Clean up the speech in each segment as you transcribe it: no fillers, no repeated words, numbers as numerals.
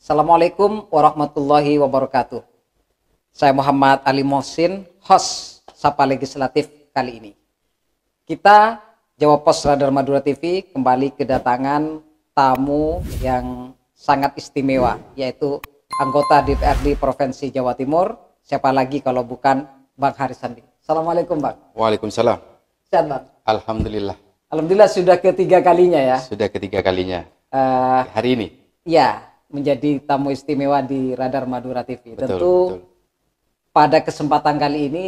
Assalamualaikum warahmatullahi wabarakatuh. Saya Muhammad Ali Mohsin, host Sapa Legislatif kali ini. Kita Jawa Pos Radar Madura TV kembali kedatangan tamu yang sangat istimewa, yaitu anggota DPRD Provinsi Jawa Timur. Siapa lagi kalau bukan Bang Haris Sandi. Assalamualaikum Bang. Waalaikumsalam. Sehat Bang? Alhamdulillah. Alhamdulillah sudah ketiga kalinya ya. Sudah ketiga kalinya. Hari ini. Ya, menjadi tamu istimewa di Radar Madura TV. Betul, Tentu betul. pada kesempatan kali ini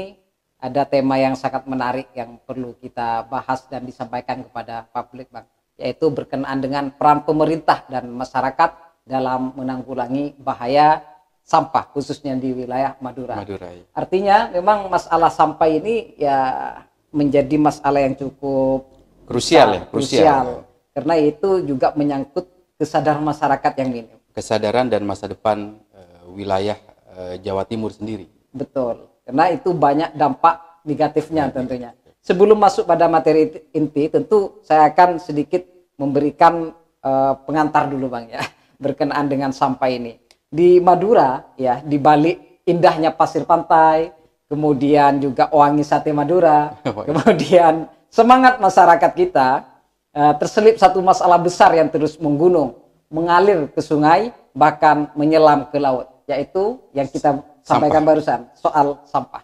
ada tema yang sangat menarik yang perlu kita bahas dan disampaikan kepada publik, Bang, yaitu berkenaan dengan peran pemerintah dan masyarakat dalam menanggulangi bahaya sampah khususnya di wilayah Madura. Ya. Artinya memang masalah sampah ini ya menjadi masalah yang cukup Krusial. Karena itu juga menyangkut kesadaran masyarakat yang minim. Kesadaran dan masa depan wilayah Jawa Timur sendiri. Betul, karena itu banyak dampak negatifnya tentunya. Sebelum masuk pada materi inti, tentu saya akan sedikit memberikan pengantar dulu Bang ya, berkenaan dengan sampah ini. Di Madura ya, di balik indahnya pasir pantai, kemudian juga wangi sate Madura, kemudian semangat masyarakat kita, terselip satu masalah besar yang terus menggunung, mengalir ke sungai, bahkan menyelam ke laut, yaitu yang kita sampaikan barusan, soal sampah.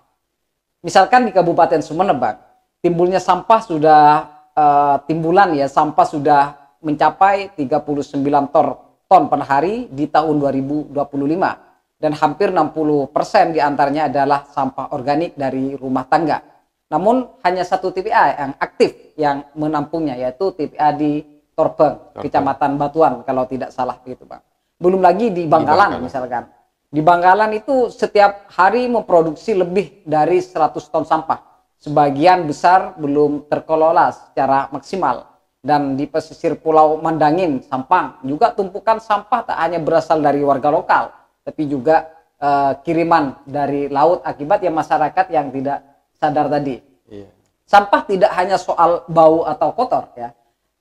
Misalkan di Kabupaten Sumeneb, timbulnya sampah sudah sampah sudah mencapai 39 ton per hari di tahun 2025, dan hampir 60% diantaranya adalah sampah organik dari rumah tangga. Namun hanya satu TPA yang aktif yang menampungnya, yaitu TPA di Torbeng, Kecamatan Batuan kalau tidak salah begitu Bang. Belum lagi di Bangkalan misalkan. Di Bangkalan itu setiap hari memproduksi lebih dari 100 ton sampah. Sebagian besar belum terkelola secara maksimal. Dan di pesisir Pulau Mandangin, Sampang, juga tumpukan sampah tak hanya berasal dari warga lokal, tapi juga kiriman dari laut akibat ya masyarakat yang tidak sadar tadi. Iya. Sampah tidak hanya soal bau atau kotor ya.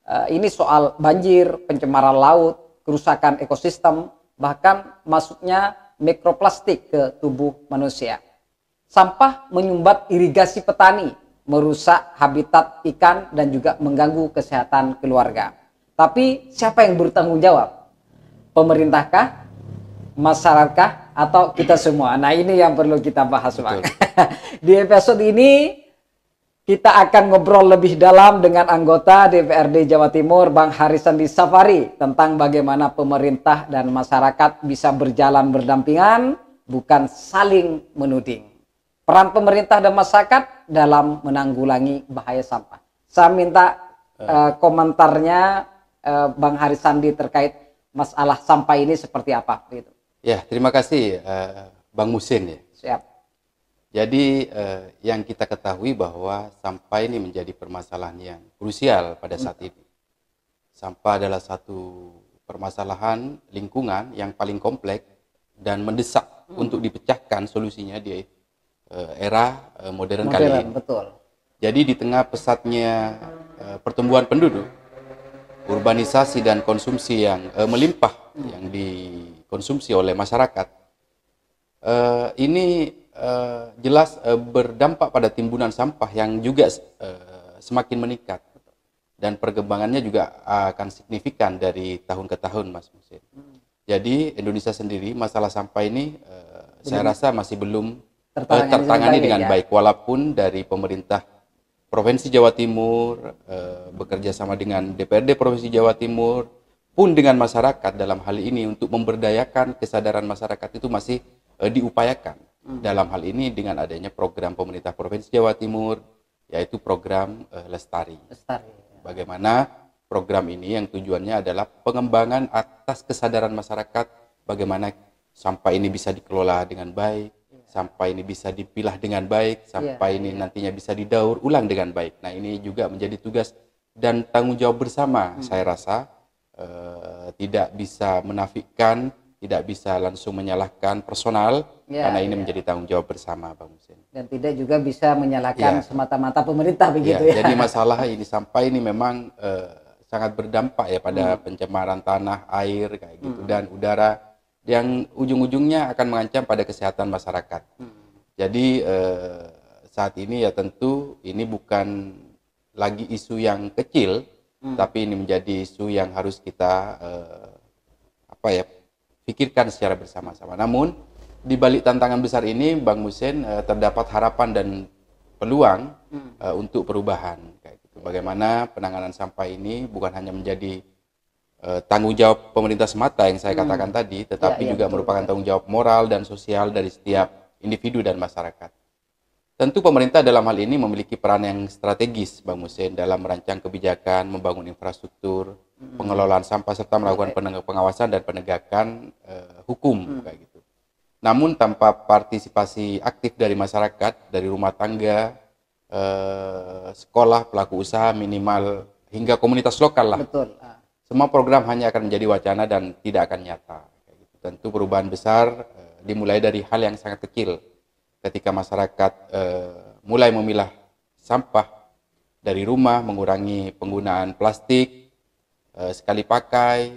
Ini soal banjir, pencemaran laut, kerusakan ekosistem, bahkan masuknya mikroplastik ke tubuh manusia. Sampah menyumbat irigasi petani, merusak habitat ikan, dan juga mengganggu kesehatan keluarga. Tapi siapa yang bertanggung jawab? Pemerintahkah? Masyarakat? Atau kita semua? Nah ini yang perlu kita bahas Bang. Di episode ini kita akan ngobrol lebih dalam dengan anggota DPRD Jawa Timur, Bang Haris Sandi Safari, tentang bagaimana pemerintah dan masyarakat bisa berjalan berdampingan, bukan saling menuding. Peran pemerintah dan masyarakat dalam menanggulangi bahaya sampah. Saya minta komentarnya Bang Haris Sandi terkait masalah sampah ini seperti apa? Gitu. Ya, terima kasih Bang Musin ya. Siap. Jadi yang kita ketahui bahwa sampah ini menjadi permasalahan yang krusial pada saat ini. Sampah adalah satu permasalahan lingkungan yang paling kompleks dan mendesak untuk dipecahkan solusinya di era modern kali ini. Betul. Jadi di tengah pesatnya pertumbuhan penduduk, urbanisasi dan konsumsi yang melimpah yang dikonsumsi oleh masyarakat, ini jelas berdampak pada timbunan sampah yang juga semakin meningkat, dan perkembangannya juga akan signifikan dari tahun ke tahun, Mas Musin. Jadi Indonesia sendiri masalah sampah ini saya rasa masih belum tertangani dengan baik, walaupun dari pemerintah Provinsi Jawa Timur bekerja sama dengan DPRD Provinsi Jawa Timur pun dengan masyarakat dalam hal ini untuk memberdayakan kesadaran masyarakat itu masih diupayakan. Dalam hal ini dengan adanya program pemerintah Provinsi Jawa Timur, yaitu program Lestari. Bagaimana program ini yang tujuannya adalah pengembangan atas kesadaran masyarakat, bagaimana sampah ini bisa dikelola dengan baik, sampah ini bisa dipilah dengan baik, sampah ini nantinya bisa didaur ulang dengan baik. Nah ini juga menjadi tugas dan tanggung jawab bersama, saya rasa tidak bisa menafikan, tidak bisa langsung menyalahkan personal, karena ini menjadi tanggung jawab bersama, Bang Musin. Dan tidak juga bisa menyalahkan semata-mata pemerintah begitu ya. Jadi masalah ini sampah ini memang sangat berdampak ya pada pencemaran tanah, air kayak gitu dan udara. yang ujung-ujungnya akan mengancam pada kesehatan masyarakat. Jadi saat ini ya tentu ini bukan lagi isu yang kecil, tapi ini menjadi isu yang harus kita pikirkan secara bersama-sama. Namun di balik tantangan besar ini, Bang Musen, terdapat harapan dan peluang untuk perubahan. Kayak gitu. Bagaimana penanganan sampah ini bukan hanya menjadi tanggung jawab pemerintah semata yang saya katakan tadi, tetapi juga merupakan tanggung jawab moral dan sosial dari setiap individu dan masyarakat. Tentu pemerintah dalam hal ini memiliki peran yang strategis, Bang Musen, dalam merancang kebijakan, membangun infrastruktur, pengelolaan sampah, serta melakukan pengawasan dan penegakan hukum. Kayak gitu. Namun tanpa partisipasi aktif dari masyarakat, dari rumah tangga, sekolah, pelaku usaha, minimal hingga komunitas lokal lah. Betul. Semua program hanya akan menjadi wacana dan tidak akan nyata. Tentu perubahan besar dimulai dari hal yang sangat kecil. Ketika masyarakat mulai memilah sampah dari rumah, mengurangi penggunaan plastik, sekali pakai,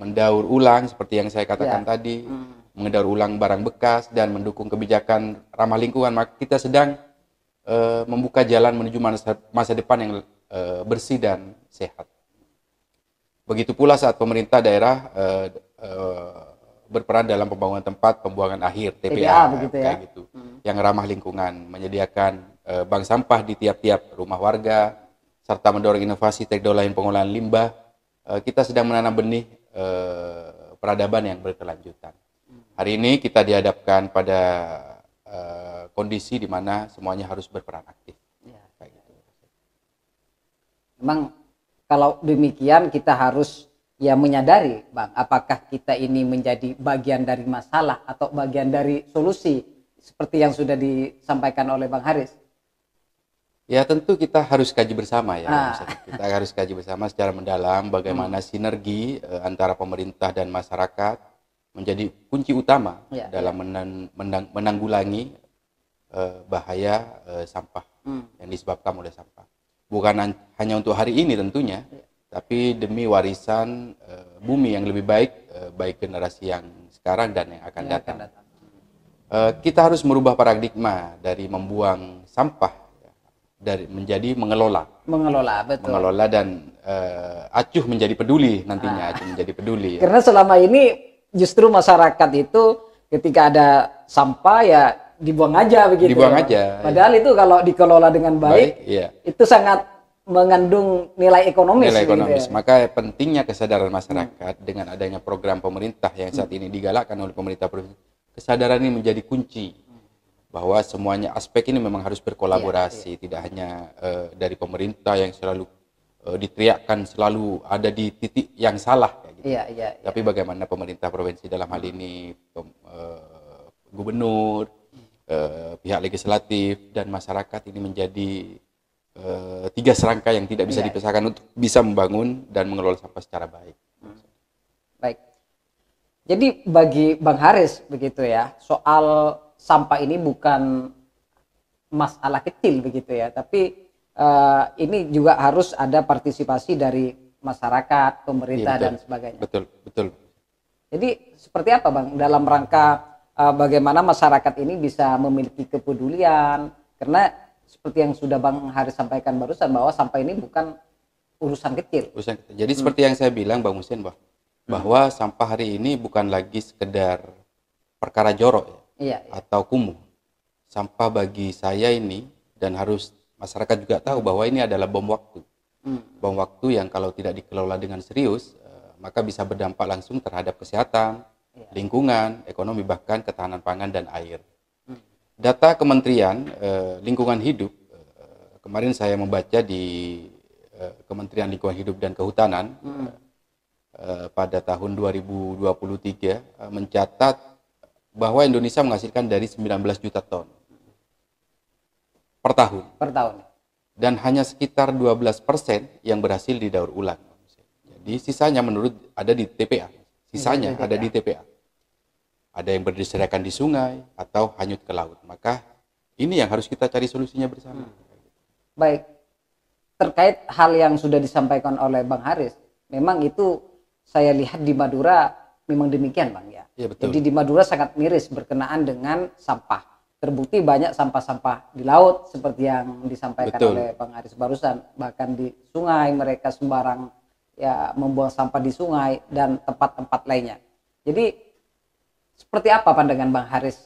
mendaur ulang seperti yang saya katakan tadi, mendaur ulang barang bekas, dan mendukung kebijakan ramah lingkungan, maka kita sedang membuka jalan menuju masa depan yang bersih dan sehat. Begitu pula saat pemerintah daerah berperan dalam pembangunan tempat pembuangan akhir TPA begitu ya? Kayak gitu, yang ramah lingkungan, menyediakan bank sampah di tiap-tiap rumah warga, serta mendorong inovasi teknologi pengolahan limbah. Kita sedang menanam benih peradaban yang berkelanjutan. Hari ini kita dihadapkan pada kondisi di mana semuanya harus berperan aktif. Kayak gitu. Memang kalau demikian kita harus ya menyadari, Bang, apakah kita ini menjadi bagian dari masalah atau bagian dari solusi seperti yang sudah disampaikan oleh Bang Haris. Ya tentu kita harus kaji bersama ya. Kita harus kaji bersama secara mendalam bagaimana sinergi antara pemerintah dan masyarakat menjadi kunci utama dalam menanggulangi bahaya sampah yang disebabkan oleh sampah. Bukan hanya untuk hari ini tentunya, tapi demi warisan bumi yang lebih baik, baik generasi yang sekarang dan yang akan datang. Kita harus merubah paradigma dari membuang sampah menjadi mengelola. Betul. Mengelola dan acuh menjadi peduli nantinya, acuh menjadi peduli. Karena selama ini justru masyarakat itu ketika ada sampah ya dibuang aja begitu. Dibuang aja. Padahal itu kalau dikelola dengan baik, itu sangat mengandung nilai ekonomis. Nilai ekonomis. Gitu ya. Maka pentingnya kesadaran masyarakat dengan adanya program pemerintah yang saat ini digalakkan oleh pemerintah provinsi. Kesadaran ini menjadi kunci bahwa semuanya aspek ini memang harus berkolaborasi, tidak hanya dari pemerintah yang selalu diteriakkan selalu ada di titik yang salah. Kayak gitu. Tapi bagaimana pemerintah provinsi dalam hal ini, gubernur, pihak legislatif dan masyarakat ini menjadi tiga serangka yang tidak bisa dipisahkan untuk bisa membangun dan mengelola sampah secara baik. Baik. Jadi bagi Bang Haris begitu ya, soal sampah ini bukan masalah kecil begitu ya, tapi ini juga harus ada partisipasi dari masyarakat, pemerintah dan sebagainya. Betul. Jadi seperti apa Bang dalam rangka bagaimana masyarakat ini bisa memiliki kepedulian, karena seperti yang sudah Bang Haris sampaikan barusan bahwa sampah ini bukan urusan kecil. Jadi seperti yang saya bilang Bang Musen bahwa sampah hari ini bukan lagi sekedar perkara jorok atau kumuh. Sampah bagi saya ini, dan harus masyarakat juga tahu bahwa ini adalah bom waktu. Bom waktu yang kalau tidak dikelola dengan serius, maka bisa berdampak langsung terhadap kesehatan, lingkungan, ekonomi, bahkan ketahanan pangan dan air. Data Kementerian Lingkungan Hidup, kemarin saya membaca di Kementerian Lingkungan Hidup dan Kehutanan, pada tahun 2023 mencatat bahwa Indonesia menghasilkan dari 19 juta ton per tahun. Dan hanya sekitar 12% yang berhasil didaur ulang. Jadi sisanya ada di TPA. Ada di TPA. Ada yang berdiserakan di sungai atau hanyut ke laut. Maka ini yang harus kita cari solusinya bersama. Baik. Terkait hal yang sudah disampaikan oleh Bang Haris, memang itu saya lihat di Madura memang demikian Bang ya. Iya, betul. Jadi di Madura sangat miris berkenaan dengan sampah. Terbukti banyak sampah-sampah di laut seperti yang disampaikan Betul. oleh Bang Aris barusan. Bahkan di sungai mereka sembarang ya membuang sampah di sungai dan tempat-tempat lainnya. Jadi seperti apa pandangan Bang Haris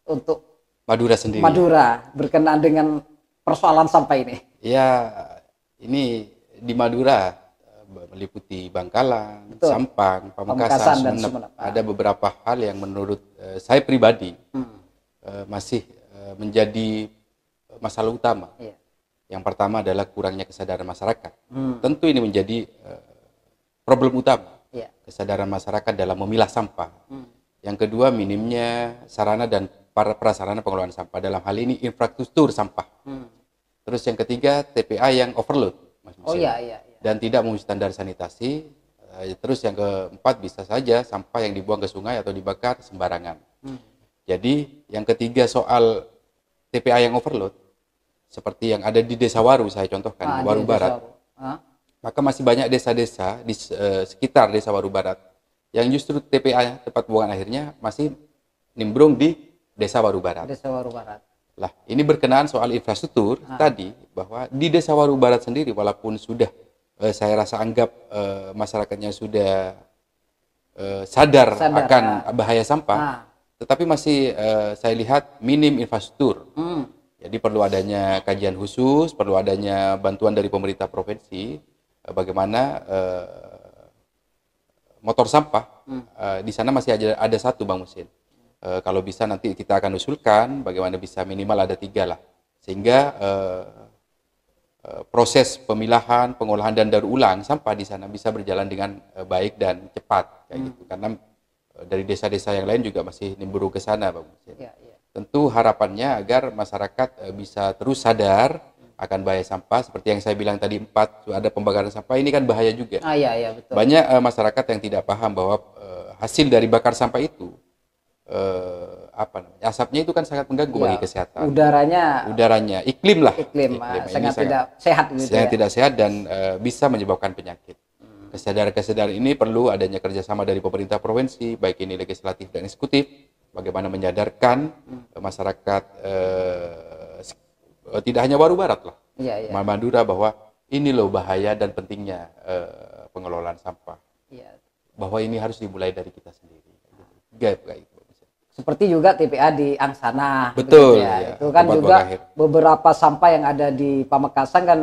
untuk Madura sendiri. Madura berkenaan dengan persoalan sampah ini? Ya, ini di Madura meliputi Bangkalan, Betul. Sampang, Pamekasan Pamekasan, dan Sumeneb. Sumeneb. Ada beberapa hal yang menurut saya pribadi masih menjadi masalah utama. Iya. Yang pertama adalah kurangnya kesadaran masyarakat. Tentu ini menjadi problem utama. Iya. Kesadaran masyarakat dalam memilah sampah. Yang kedua, minimnya sarana dan prasarana pengelolaan sampah. Dalam hal ini infrastruktur sampah. Terus yang ketiga, TPA yang overload, Mas Oh Musin. iya. Dan tidak memenuhi standar sanitasi. Terus yang keempat, bisa saja sampah yang dibuang ke sungai atau dibakar sembarangan. Jadi yang ketiga soal TPA yang overload, seperti yang ada di Desa Waru, saya contohkan, Waru Barat. Maka masih banyak desa-desa di sekitar Desa Waru Barat yang justru TPA tempat pembuangan akhirnya masih nimbrung di Desa Waru Barat. Desa Waru Barat. Lah, ini berkenaan soal infrastruktur tadi, bahwa di Desa Waru Barat sendiri walaupun sudah saya rasa anggap masyarakatnya sudah sadar akan bahaya sampah, tetapi masih saya lihat minim infrastruktur. Jadi perlu adanya kajian khusus, perlu adanya bantuan dari pemerintah provinsi, bagaimana motor sampah di sana masih ada satu, Bang Musin. Kalau bisa nanti kita akan usulkan bagaimana bisa minimal ada 3 lah, sehingga proses pemilahan, pengolahan dan daur ulang sampah di sana bisa berjalan dengan baik dan cepat, kayak gitu. Karena dari desa-desa yang lain juga masih nimbrung ke sana, Bang Musin. Tentu harapannya agar masyarakat bisa terus sadar akan bahaya sampah, seperti yang saya bilang tadi, 4 ada pembakaran sampah, ini kan bahaya juga. Iya, betul. Banyak masyarakat yang tidak paham bahwa hasil dari bakar sampah itu asapnya itu kan sangat mengganggu bagi kesehatan. Udaranya, iklim sangat tidak sehat gitu. Sangat tidak sehat dan bisa menyebabkan penyakit. Kesadaran ini perlu adanya kerjasama dari pemerintah provinsi, baik ini legislatif dan eksekutif, bagaimana menyadarkan masyarakat tidak hanya Waru Barat lah, Madura, bahwa ini loh bahaya dan pentingnya pengelolaan sampah. Bahwa ini harus dimulai dari kita sendiri. Seperti juga TPA di Angsana. Betul. Ya. Itu kan juga beberapa sampah yang ada di Pamekasan kan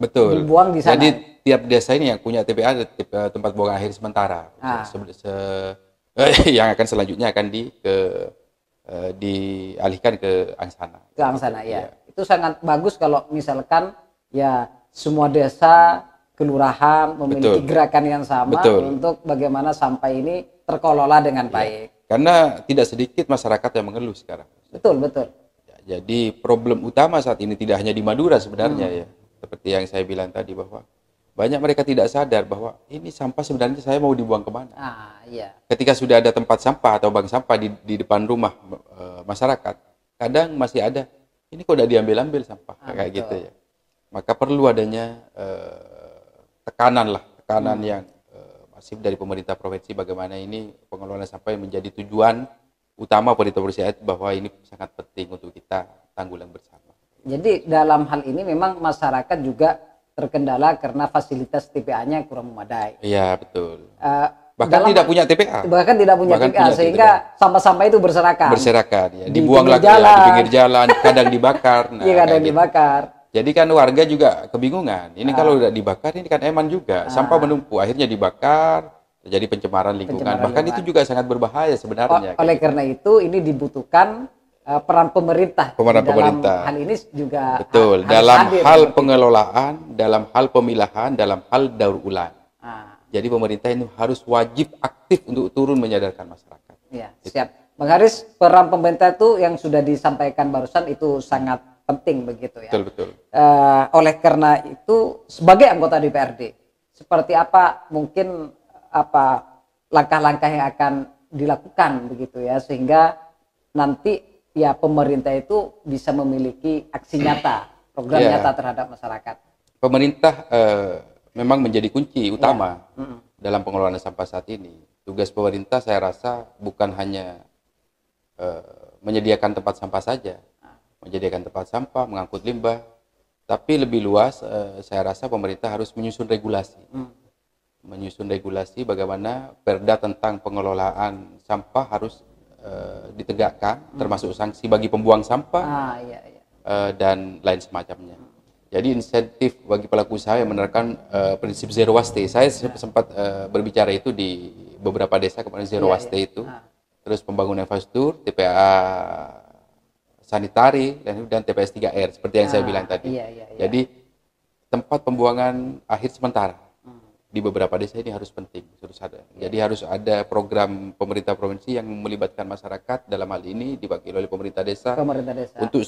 dibuang di sana. Jadi tiap desa ini yang punya TPA, tempat buang akhir sementara. Yang akan selanjutnya akan dialihkan ke Angsana. Ke Angsana, ya. Itu sangat bagus kalau misalkan ya semua desa, kelurahan memiliki gerakan yang sama untuk bagaimana sampah ini terkelola dengan baik. Karena tidak sedikit masyarakat yang mengeluh sekarang. Betul. Ya, jadi problem utama saat ini tidak hanya di Madura sebenarnya ya. Seperti yang saya bilang tadi, bahwa banyak mereka tidak sadar bahwa ini sampah sebenarnya saya mau dibuang kemana. Ketika sudah ada tempat sampah atau bank sampah di depan rumah masyarakat, kadang masih ada, ini kok udah diambil-ambil sampah, kayak gitu ya. Maka perlu adanya tekanan yang masif dari pemerintah provinsi, bagaimana ini pengelolaan sampah yang menjadi tujuan utama pemerintah provinsi, bahwa ini sangat penting untuk kita tanggulang bersama. Jadi dalam hal ini memang masyarakat juga terkendala karena fasilitas TPA-nya kurang memadai. Iya, betul. Bahkan tidak punya TPA. Bahkan tidak punya TPA, sehingga sampah-sampah itu berserakan. Ya. Dibuang lagi di pinggir jalan, kadang dibakar. Kadang dibakar. Jadi kan warga juga kebingungan. Ini kalau udah dibakar, ini kan eman juga. Sampah menumpuk, akhirnya dibakar, terjadi pencemaran lingkungan. Bahkan itu juga sangat berbahaya sebenarnya. Oleh karena itu, ini dibutuhkan peran pemerintah. Dalam hal ini juga betul. Dalam hal pengelolaan, dalam hal pemilahan, dalam hal daur ulang. Jadi pemerintah ini harus wajib aktif untuk turun menyadarkan masyarakat. Ya, siap. Bang Haris, peran pemerintah itu yang sudah disampaikan barusan itu sangat penting begitu ya. Betul. Oleh karena itu, sebagai anggota DPRD, seperti apa mungkin langkah-langkah yang akan dilakukan begitu ya, sehingga nanti ya pemerintah itu bisa memiliki aksi nyata, program nyata terhadap masyarakat. Pemerintah memang menjadi kunci utama dalam pengelolaan sampah saat ini. Tugas pemerintah saya rasa bukan hanya menyediakan tempat sampah saja, menyediakan tempat sampah, mengangkut limbah, tapi lebih luas saya rasa pemerintah harus menyusun regulasi. Menyusun regulasi bagaimana perda tentang pengelolaan sampah harus ditegakkan, termasuk sanksi bagi pembuang sampah dan lain semacamnya. Jadi insentif bagi pelaku usaha yang menerapkan prinsip zero waste. Saya sempat berbicara itu di beberapa desa kemarin zero waste itu. Terus pembangunan infrastruktur, TPA sanitari dan TPS 3R seperti yang saya bilang tadi. Jadi tempat pembuangan akhir sementara di beberapa desa ini harus penting, harus ada. Jadi harus ada program pemerintah provinsi yang melibatkan masyarakat, dalam hal ini diwakili oleh pemerintah desa. Untuk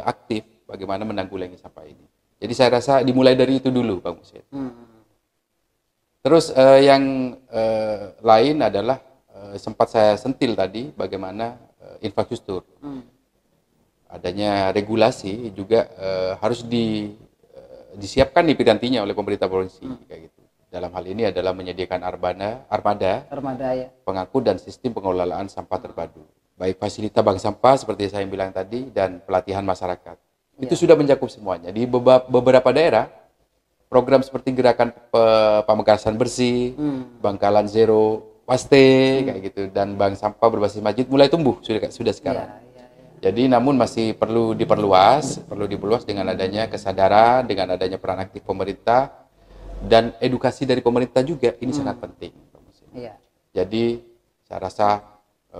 aktif bagaimana menanggulangi sampah ini. Jadi saya rasa dimulai dari itu dulu, Bang Musin. Terus yang lain adalah sempat saya sentil tadi bagaimana infrastruktur. Adanya regulasi juga harus disiapkan di pirantinya oleh pemerintah provinsi kayak gitu. Dalam hal ini adalah menyediakan armada pengangkut dan sistem pengelolaan sampah terpadu. Baik fasilitas bank sampah seperti saya bilang tadi dan pelatihan masyarakat. Itu sudah mencakup semuanya. Di beberapa daerah program seperti gerakan pamekasan bersih, Bangkalan Zero Waste kayak gitu, dan bank sampah berbasis masjid mulai tumbuh sudah sekarang. Jadi namun masih perlu diperluas dengan adanya kesadaran, dengan adanya peran aktif pemerintah dan edukasi dari pemerintah juga ini sangat penting. Jadi saya rasa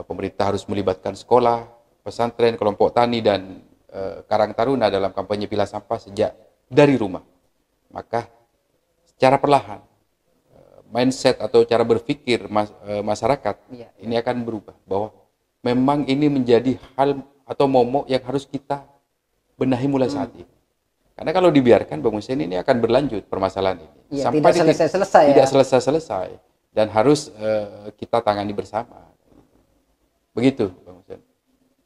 pemerintah harus melibatkan sekolah, pesantren, kelompok tani dan Karang Taruna dalam kampanye pilah sampah sejak dari rumah. Maka secara perlahan mindset atau cara berpikir masyarakat ini akan berubah, bahwa memang ini menjadi hal atau momok yang harus kita benahi mulai saat ini. Karena kalau dibiarkan, Bang Musin, ini akan berlanjut permasalahan ini. Sampai tidak selesai dan harus kita tangani bersama. Begitu, Bang Musin.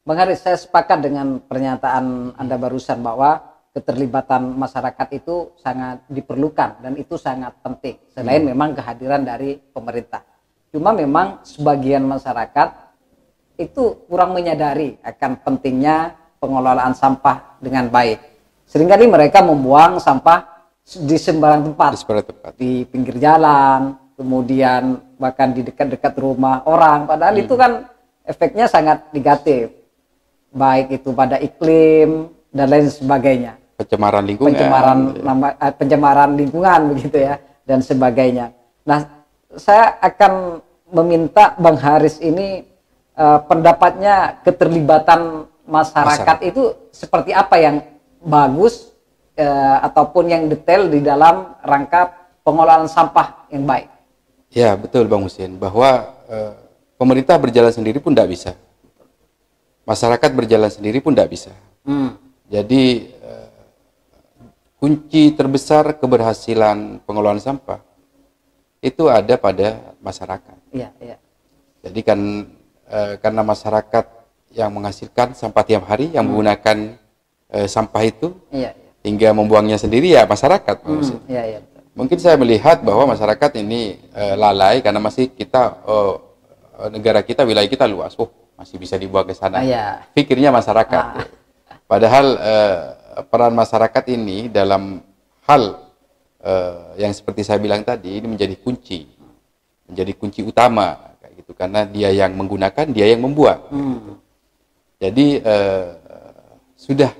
Bang Haris, saya sepakat dengan pernyataan Anda barusan bahwa keterlibatan masyarakat itu sangat diperlukan dan itu sangat penting. Selain memang kehadiran dari pemerintah. Cuma memang sebagian masyarakat itu kurang menyadari akan pentingnya pengelolaan sampah dengan baik. Seringkali mereka membuang sampah di sembarang tempat. Di pinggir jalan, kemudian bahkan di dekat-dekat rumah orang. Padahal itu kan efeknya sangat negatif. Baik itu pada iklim dan lain sebagainya. Pencemaran lingkungan, pencemaran lingkungan begitu ya, dan sebagainya. Nah, saya akan meminta Bang Haris ini pendapatnya keterlibatan masyarakat itu seperti apa yang bagus ataupun yang detail di dalam rangka pengelolaan sampah yang baik. Ya betul Bang Husin, bahwa pemerintah berjalan sendiri pun tidak bisa, masyarakat berjalan sendiri pun tidak bisa. Jadi kunci terbesar keberhasilan pengelolaan sampah itu ada pada masyarakat. Jadi kan karena masyarakat yang menghasilkan sampah tiap hari, yang menggunakan sampah itu hingga membuangnya sendiri ya masyarakat. Mungkin saya melihat bahwa masyarakat ini lalai karena masih kita negara kita, wilayah kita luas, masih bisa dibuang ke sana. Pikirnya masyarakat. Padahal peran masyarakat ini dalam hal yang seperti saya bilang tadi ini menjadi kunci utama kayak gitu, karena dia yang menggunakan, dia yang membuang. Gitu. Jadi sudah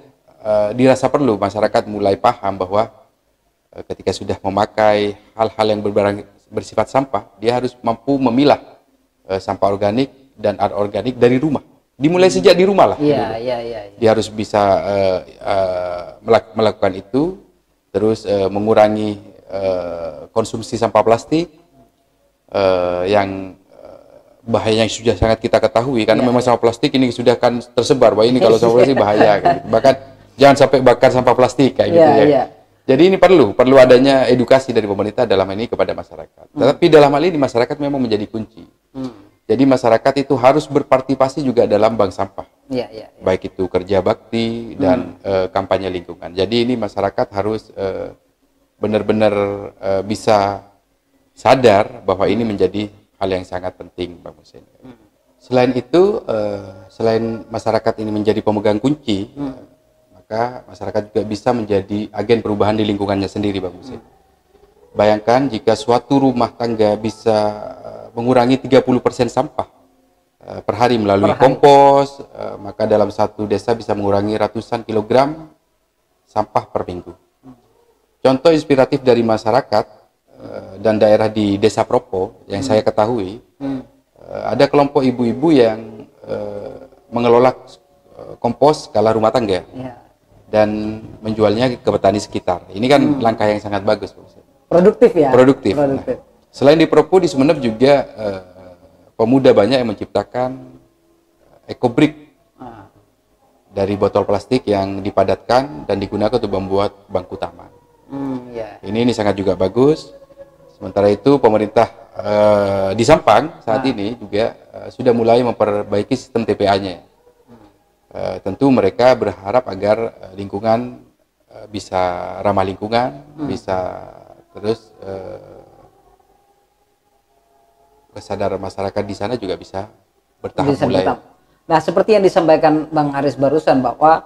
dirasa perlu masyarakat mulai paham bahwa ketika sudah memakai hal-hal yang bersifat sampah, dia harus mampu memilah sampah organik dan anorganik dari rumah. Dimulai sejak di rumah lah. Dia harus bisa melakukan itu, terus mengurangi konsumsi sampah plastik yang bahayanya sudah sangat kita ketahui, karena memang sampah plastik ini sudah kan tersebar bahwa ini kalau sampah plastik bahaya. Gitu. Bahkan jangan sampai bakar sampah plastik kayak gitu ya. Jadi ini perlu adanya edukasi dari pemerintah dalam ini kepada masyarakat. Tetapi dalam hal ini masyarakat memang menjadi kunci. Jadi masyarakat itu harus berpartisipasi juga dalam bank sampah, baik itu kerja bakti dan kampanye lingkungan. Jadi ini masyarakat harus benar-benar bisa sadar bahwa ini menjadi hal yang sangat penting, Bang Hussein. Selain itu, selain masyarakat ini menjadi pemegang kunci, maka masyarakat juga bisa menjadi agen perubahan di lingkungannya sendiri, Bang Hussein. Bayangkan jika suatu rumah tangga bisa mengurangi 30% sampah per hari melalui kompos, maka dalam satu desa bisa mengurangi ratusan kilogram sampah per minggu. Contoh inspiratif dari masyarakat dan daerah di Desa Propo yang saya ketahui, ada kelompok ibu-ibu yang mengelola kompos skala rumah tangga dan menjualnya ke petani sekitar. Ini kan langkah yang sangat bagus, Pak. Produktif ya? Produktif. Nah, selain di Propo, di Sumeneb juga pemuda banyak yang menciptakan ekobrik dari botol plastik yang dipadatkan dan digunakan untuk membuat bangku taman. Ini sangat juga bagus. Sementara itu pemerintah di Sampang saat ini juga sudah mulai memperbaiki sistem TPA-nya. Tentu mereka berharap agar lingkungan bisa ramah lingkungan, bisa terus kesadaran masyarakat di sana juga bisa bertahap mulai. Nah, seperti yang disampaikan Bang Haris barusan bahwa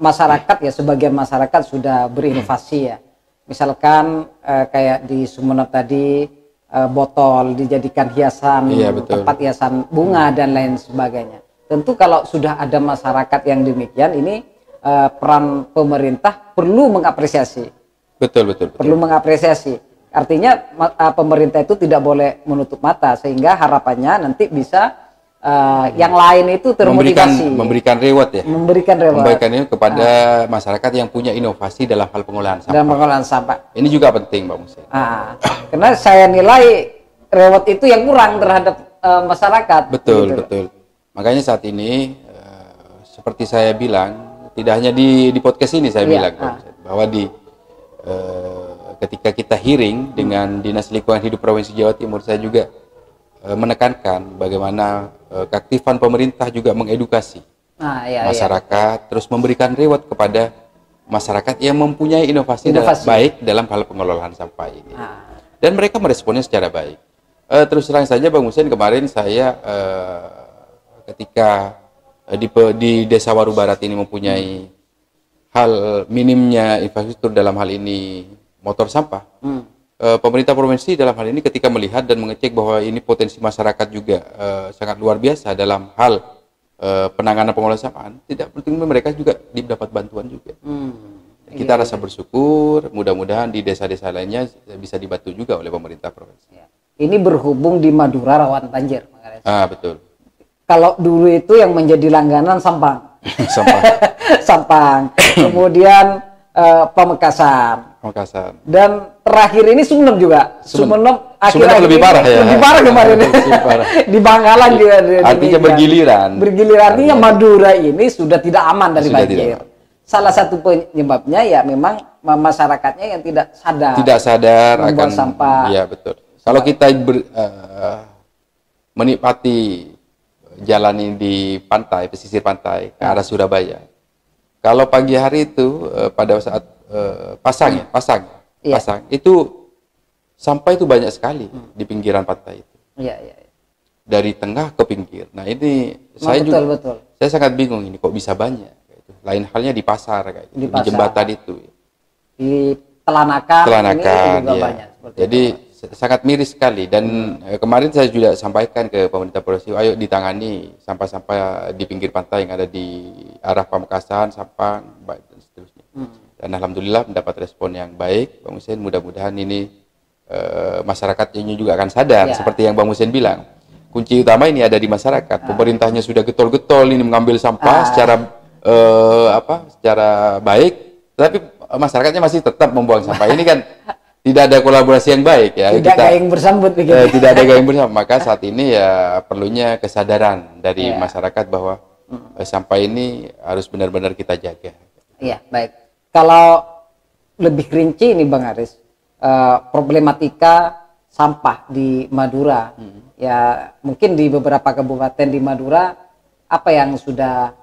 masyarakat ya, sebagian masyarakat sudah berinovasi ya. Misalkan kayak di Sumeneb tadi botol dijadikan hiasan, tempat hiasan bunga dan lain sebagainya. Tentu kalau sudah ada masyarakat yang demikian, ini peran pemerintah perlu mengapresiasi. Betul. Perlu mengapresiasi. Artinya pemerintah itu tidak boleh menutup mata, sehingga harapannya nanti bisa yang lain itu termotivasi. Memberikan reward ya. Memberikan ini kepada masyarakat yang punya inovasi dalam hal pengolahan sampah. Dalam pengolahan sampah. Ini juga penting, Bang Hussein. Karena saya nilai reward itu yang kurang terhadap masyarakat. Betul. Makanya saat ini seperti saya bilang, tidak hanya di podcast ini saya bilang, bahwa ketika kita hearing dengan Dinas Lingkungan Hidup Provinsi Jawa Timur, saya juga menekankan bagaimana keaktifan pemerintah juga mengedukasi masyarakat, terus memberikan reward kepada masyarakat yang mempunyai inovasi. Baik dalam hal pengelolaan sampah ini. Dan mereka meresponnya secara baik. Terus terang saja, Bang Hussein, kemarin saya ketika di Desa Waru Barat ini mempunyai hal minimnya infrastruktur dalam hal ini motor sampah. Pemerintah provinsi dalam hal ini ketika melihat dan mengecek bahwa ini potensi masyarakat juga sangat luar biasa dalam hal penanganan pengolahan sampah, tidak penting mereka juga dapat bantuan juga. Kita rasa bersyukur, mudah-mudahan di desa-desa lainnya bisa dibantu juga oleh pemerintah provinsi. Ini berhubung di Madura rawan banjir. Betul. Kalau dulu itu yang menjadi langganan Sampang. Sampang. Kemudian Pamekasan. Dan terakhir ini Sumeneb juga. Sumeneb akhir-akhir lebih parah ya. Lebih parah kemarin. Di Bangkalan juga. Artinya bergiliran. Artinya Madura ini sudah tidak aman dari banjir. Salah satu penyebabnya ya memang masyarakatnya yang tidak sadar akan sampah. Iya, betul. Kalau kita menikmati jalan ini di pantai, pesisir pantai ke arah Surabaya. Kalau pagi hari itu pada saat pasang itu sampah itu banyak sekali di pinggiran pantai itu. Dari tengah ke pinggir. Nah, ini saya sangat bingung, ini kok bisa banyak. Lain halnya di pasar kayak gitu, di jembatan itu. Di Telanakan ini juga banyak. Jadi sangat miris sekali, dan kemarin saya juga sampaikan ke pemerintah provinsi, ayo ditangani sampah-sampah di pinggir pantai yang ada di arah Pamekasan, Sampang, dan seterusnya. Dan alhamdulillah mendapat respon yang baik, Bang Hussein. Mudah-mudahan ini masyarakat ini juga akan sadar, seperti yang Bang Hussein bilang. Kunci utama ini ada di masyarakat. Pemerintahnya sudah getol-getol ini mengambil sampah secara baik, tapi masyarakatnya masih tetap membuang sampah. Ini kan tidak ada kolaborasi yang baik ya. Tidak gayung bersambut begitu. Tidak ada gayung bersambut. Maka saat ini ya perlunya kesadaran dari masyarakat bahwa sampah ini harus benar-benar kita jaga. Iya, baik. Kalau lebih rinci ini Bang Haris, problematika sampah di Madura, ya mungkin di beberapa kabupaten di Madura, apa yang sudah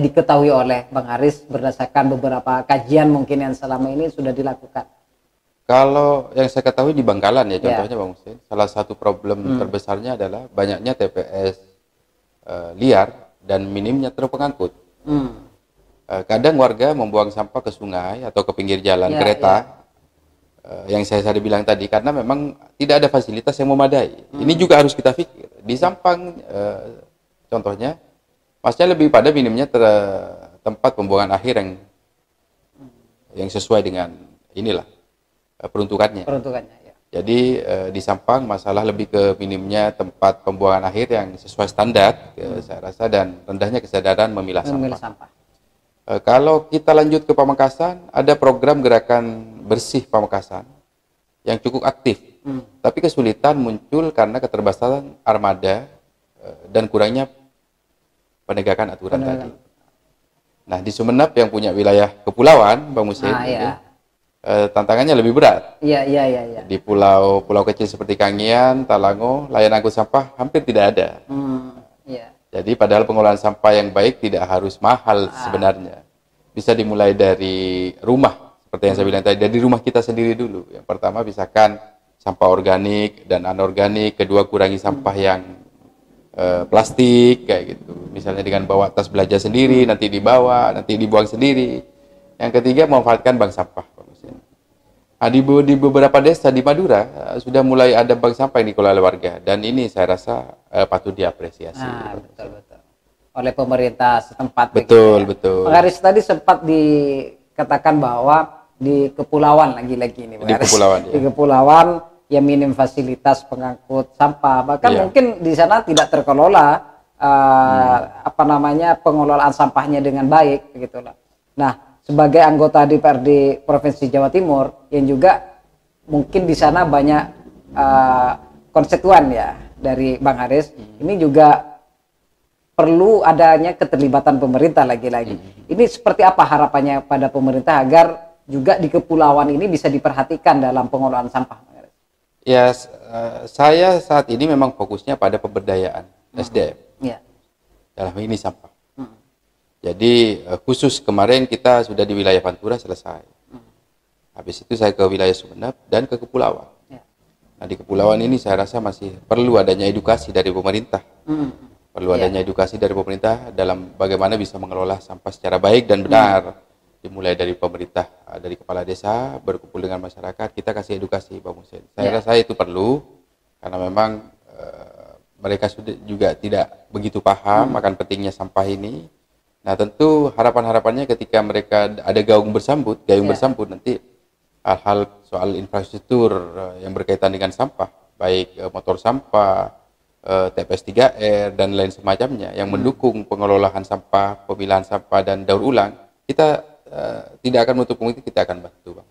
diketahui oleh Bang Haris berdasarkan beberapa kajian mungkin yang selama ini sudah dilakukan? Kalau yang saya ketahui di Bangkalan ya contohnya Bang Husin, salah satu problem terbesarnya adalah banyaknya TPS liar dan minimnya truk pengangkut. Kadang warga membuang sampah ke sungai atau ke pinggir jalan kereta, yang saya tadi bilang tadi, karena memang tidak ada fasilitas yang memadai. Ini juga harus kita pikir. Di Sampang contohnya, maksudnya lebih pada minimnya tempat pembuangan akhir yang sesuai dengan inilah peruntukannya. Peruntukannya, ya. Jadi di Sampang masalah lebih ke minimnya tempat pembuangan akhir yang sesuai standar, saya rasa, dan rendahnya kesadaran memilah sampah. Kalau kita lanjut ke Pamekasan, ada program gerakan bersih Pamekasan yang cukup aktif, tapi kesulitan muncul karena keterbatasan armada dan kurangnya penegakan aturan tadi. Nah, di Sumeneb yang punya wilayah kepulauan, Bang Husin, tantangannya lebih berat. Iya. Di pulau kecil seperti Kangian, Talango, layanan angkut sampah hampir tidak ada. Jadi padahal pengelolaan sampah yang baik tidak harus mahal sebenarnya. Bisa dimulai dari rumah, seperti yang saya bilang tadi, dari rumah kita sendiri dulu. Yang pertama, misalkan sampah organik dan anorganik. Kedua, kurangi sampah yang plastik, kayak gitu. Misalnya dengan bawa tas belanja sendiri, nanti dibawa, nanti dibuang sendiri. Yang ketiga, memanfaatkan bank sampah. Nah, di beberapa desa di Madura sudah mulai ada bank sampah yang dikelola warga, dan ini saya rasa patut diapresiasi. Betul. Oleh pemerintah setempat. Betul. Pak Haris, tadi sempat dikatakan bahwa di kepulauan lagi-lagi ini, Pak Haris. Di kepulauan ya minim fasilitas pengangkut sampah, bahkan mungkin di sana tidak terkelola pengelolaan sampahnya dengan baik, begitulah. Nah, sebagai anggota DPRD Provinsi Jawa Timur yang juga mungkin di sana banyak konstituen ya dari Bang Haris, ini juga perlu adanya keterlibatan pemerintah lagi-lagi. Ini seperti apa harapannya pada pemerintah agar juga di kepulauan ini bisa diperhatikan dalam pengelolaan sampah, Bang Haris? Ya, saya saat ini memang fokusnya pada pemberdayaan SDM dalam ini sampah. Jadi khusus kemarin kita sudah di wilayah Pantura selesai. Habis itu saya ke wilayah Sumeneb dan ke kepulauan. Nah, di kepulauan ini saya rasa masih perlu adanya edukasi dari pemerintah. Perlu adanya edukasi dari pemerintah dalam bagaimana bisa mengelola sampah secara baik dan benar. Dimulai dari pemerintah, dari kepala desa, berkumpul dengan masyarakat, kita kasih edukasi, Bang Husin. Saya rasa itu perlu, karena memang mereka sudah juga tidak begitu paham akan pentingnya sampah ini. Nah, tentu harapan-harapannya ketika mereka ada gayung bersambut nanti hal-hal soal infrastruktur yang berkaitan dengan sampah, baik motor sampah, TPS 3R dan lain semacamnya yang mendukung pengelolaan sampah, pemilahan sampah dan daur ulang, kita tidak akan menutup kemungkinan, kita akan bantu, Bang.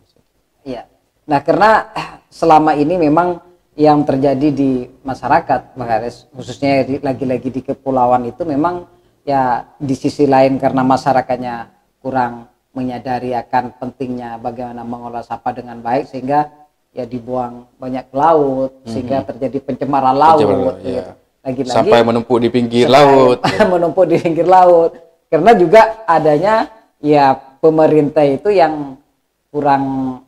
Iya. Nah, karena selama ini memang yang terjadi di masyarakat, Bang Haris, khususnya lagi-lagi di kepulauan itu memang ya di sisi lain karena masyarakatnya kurang menyadari akan pentingnya bagaimana mengolah sampah dengan baik, sehingga ya dibuang banyak ke laut, sehingga terjadi pencemaran laut. Gitu. Lagi-lagi sampai menumpuk di pinggir laut. Menumpuk di pinggir laut. Karena juga adanya ya pemerintah itu yang kurang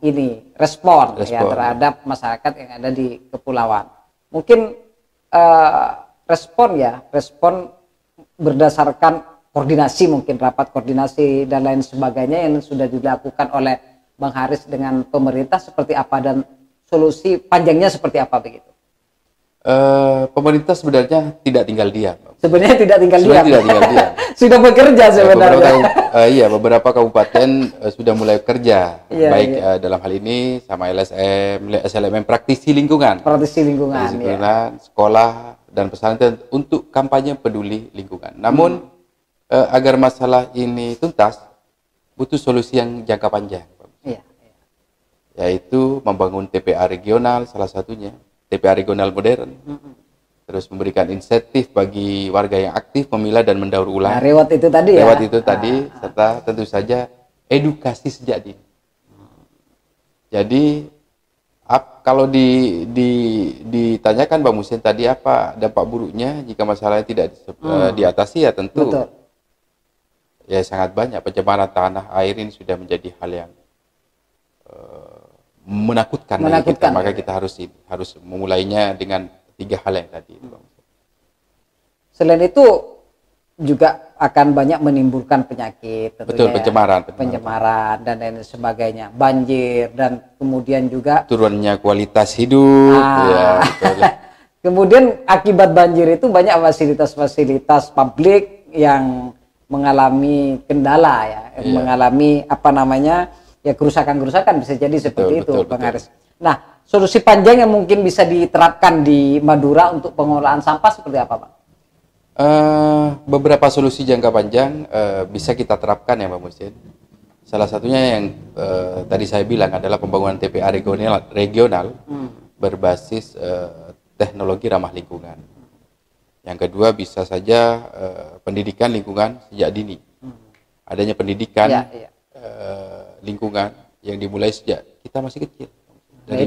respon ya terhadap masyarakat yang ada di kepulauan. Mungkin respon berdasarkan koordinasi, mungkin rapat koordinasi dan lain sebagainya yang sudah dilakukan oleh Bang Haris dengan pemerintah seperti apa, dan solusi panjangnya seperti apa begitu? Pemerintah sebenarnya tidak tinggal diam. Sebenarnya tidak tinggal diam. Sudah bekerja sebenarnya. Beberapa kabupaten sudah mulai kerja, dalam hal ini sama SLMM praktisi lingkungan, sekolah dan pesantren untuk kampanye peduli lingkungan. Namun agar masalah ini tuntas butuh solusi yang jangka panjang, yaitu membangun TPA regional, salah satunya TPA regional modern, terus memberikan insentif bagi warga yang aktif memilah dan mendaur ulang. Lewat itu tadi serta tentu saja edukasi sejak dini. Jadi kalau ditanyakan Bang Husin tadi apa dampak buruknya jika masalahnya tidak diatasi, ya tentu ya sangat banyak. Pencemaran tanah air ini sudah menjadi hal yang menakutkan, bagi kita. Maka kita harus memulainya dengan 3 hal yang tadi. Selain itu juga akan banyak menimbulkan penyakit, betul, pencemaran dan lain sebagainya, banjir, dan kemudian juga turunnya kualitas hidup. Ya, betul. Kemudian akibat banjir itu banyak fasilitas-fasilitas publik yang mengalami kendala ya, mengalami kerusakan-kerusakan, bisa jadi seperti itu, Bang Haris. Nah, solusi panjang yang mungkin bisa diterapkan di Madura untuk pengelolaan sampah seperti apa, Bang? Beberapa solusi jangka panjang bisa kita terapkan ya, Pak Musin. Salah satunya yang tadi saya bilang adalah pembangunan TPA regional berbasis teknologi ramah lingkungan. Yang kedua bisa saja pendidikan lingkungan sejak dini. Adanya pendidikan lingkungan yang dimulai sejak kita masih kecil.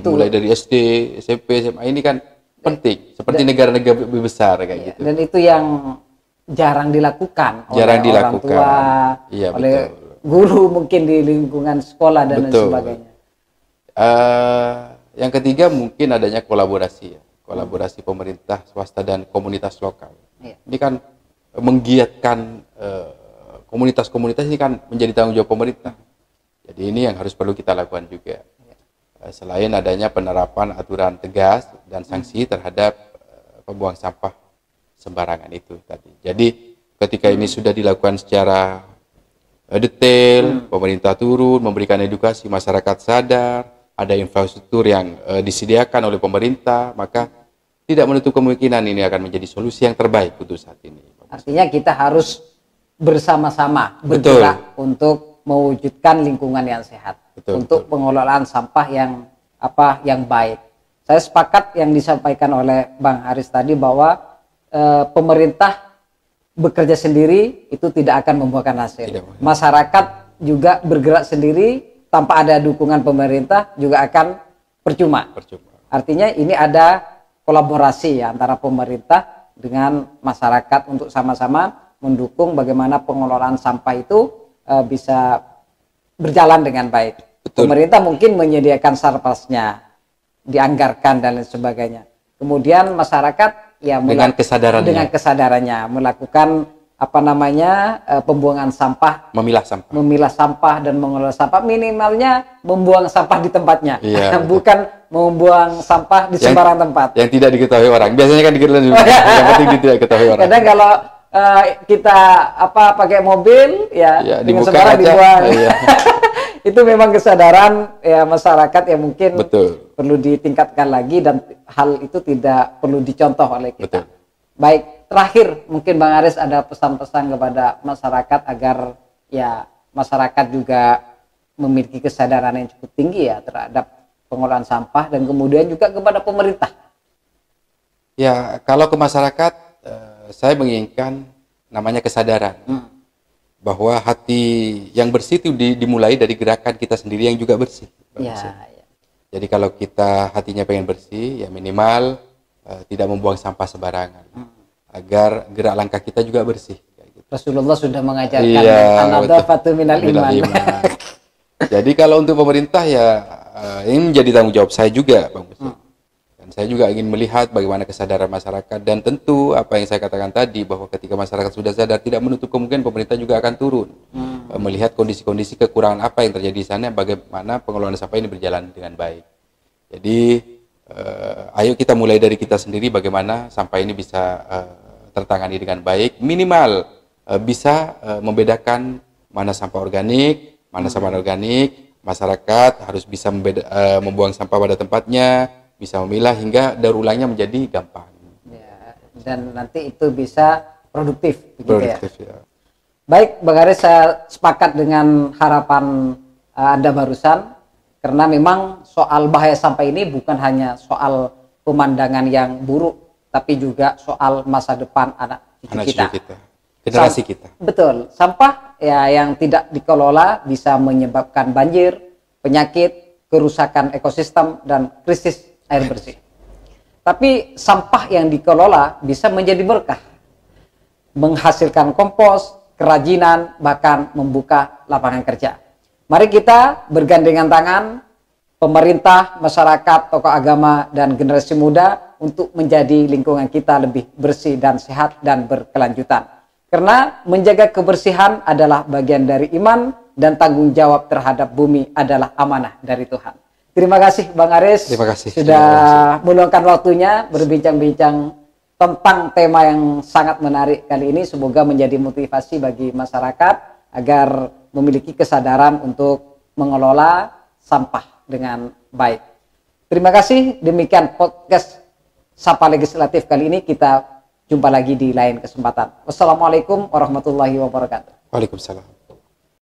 Mulai dari SD, SMP, SMA ini kan penting, seperti negara-negara lebih besar kayak gitu. Dan itu yang jarang dilakukan oleh orang tua, oleh guru mungkin di lingkungan sekolah dan lain sebagainya. Yang ketiga mungkin adanya kolaborasi pemerintah, swasta dan komunitas lokal. Ini kan menggiatkan komunitas-komunitas ini kan menjadi tanggung jawab pemerintah. Jadi ini yang harus perlu kita lakukan juga. Selain adanya penerapan aturan tegas dan sanksi terhadap pembuang sampah sembarangan itu tadi. Jadi ketika ini sudah dilakukan secara detail, pemerintah turun, memberikan edukasi, masyarakat sadar, ada infrastruktur yang disediakan oleh pemerintah, maka tidak menutup kemungkinan ini akan menjadi solusi yang terbaik untuk saat ini. Artinya kita harus bersama-sama bergerak untuk mewujudkan lingkungan yang sehat. Untuk pengelolaan sampah yang baik. Saya sepakat yang disampaikan oleh Bang Haris tadi bahwa pemerintah bekerja sendiri itu tidak akan membuahkan hasil. Masyarakat juga bergerak sendiri tanpa ada dukungan pemerintah juga akan percuma. Artinya ini ada kolaborasi ya antara pemerintah dengan masyarakat untuk sama-sama mendukung bagaimana pengelolaan sampah itu bisa berjalan dengan baik. Pemerintah mungkin menyediakan sarpasnya, dianggarkan dan lain sebagainya. Kemudian masyarakat ya dengan kesadarannya melakukan pembuangan sampah, memilah sampah dan mengelola sampah, minimalnya membuang sampah di tempatnya, bukan membuang sampah di sembarang tempat. Yang tidak diketahui orang. Biasanya kan diketahui juga. Yang penting tidak diketahui orang. Kadang kalau kita pakai mobil dengan sembarang dibuang. Itu memang kesadaran ya masyarakat yang mungkin perlu ditingkatkan lagi dan hal itu tidak perlu dicontoh oleh kita. Baik, terakhir mungkin Bang Haris ada pesan-pesan kepada masyarakat agar ya masyarakat juga memiliki kesadaran yang cukup tinggi ya terhadap pengolahan sampah dan kemudian juga kepada pemerintah. Ya, kalau ke masyarakat saya menginginkan namanya kesadaran. Bahwa hati yang bersih itu dimulai dari gerakan kita sendiri yang juga bersih. Jadi kalau kita hatinya pengen bersih, ya minimal tidak membuang sampah sembarangan, agar gerak langkah kita juga bersih. Rasulullah sudah mengajarkan an-nadhafatu minal iman. Jadi kalau untuk pemerintah ya ini menjadi tanggung jawab saya juga, Bang Musin. Dan saya juga ingin melihat bagaimana kesadaran masyarakat dan tentu apa yang saya katakan tadi bahwa ketika masyarakat sudah sadar tidak menutup kemungkinan pemerintah juga akan turun melihat kondisi-kondisi kekurangan apa yang terjadi di sana, bagaimana pengelolaan sampah ini berjalan dengan baik. Jadi ayo kita mulai dari kita sendiri bagaimana sampah ini bisa tertangani dengan baik, minimal bisa membedakan mana sampah organik, mana sampah organik. Masyarakat harus bisa membuang sampah pada tempatnya, bisa memilah hingga daur ulangnya menjadi gampang. Ya, dan nanti itu bisa produktif. Ya. Baik, Bang Haris, saya sepakat dengan harapan Anda barusan, karena memang soal bahaya sampah ini bukan hanya soal pemandangan yang buruk, tapi juga soal masa depan anak cucu kita. Generasi kita. Betul, sampah ya yang tidak dikelola bisa menyebabkan banjir, penyakit, kerusakan ekosistem, dan krisis air bersih. Tapi sampah yang dikelola bisa menjadi berkah, menghasilkan kompos, kerajinan, bahkan membuka lapangan kerja. Mari kita bergandengan tangan pemerintah, masyarakat, tokoh agama, dan generasi muda untuk menjadi lingkungan kita lebih bersih dan sehat dan berkelanjutan. Karena menjaga kebersihan adalah bagian dari iman dan tanggung jawab terhadap bumi adalah amanah dari Tuhan. Terima kasih Bang Aris. Terima kasih. Sudah meluangkan waktunya berbincang-bincang tentang tema yang sangat menarik kali ini. Semoga menjadi motivasi bagi masyarakat agar memiliki kesadaran untuk mengelola sampah dengan baik. Terima kasih. Demikian podcast Sapa Legislatif kali ini. Kita jumpa lagi di lain kesempatan. Wassalamualaikum warahmatullahi wabarakatuh. Waalaikumsalam.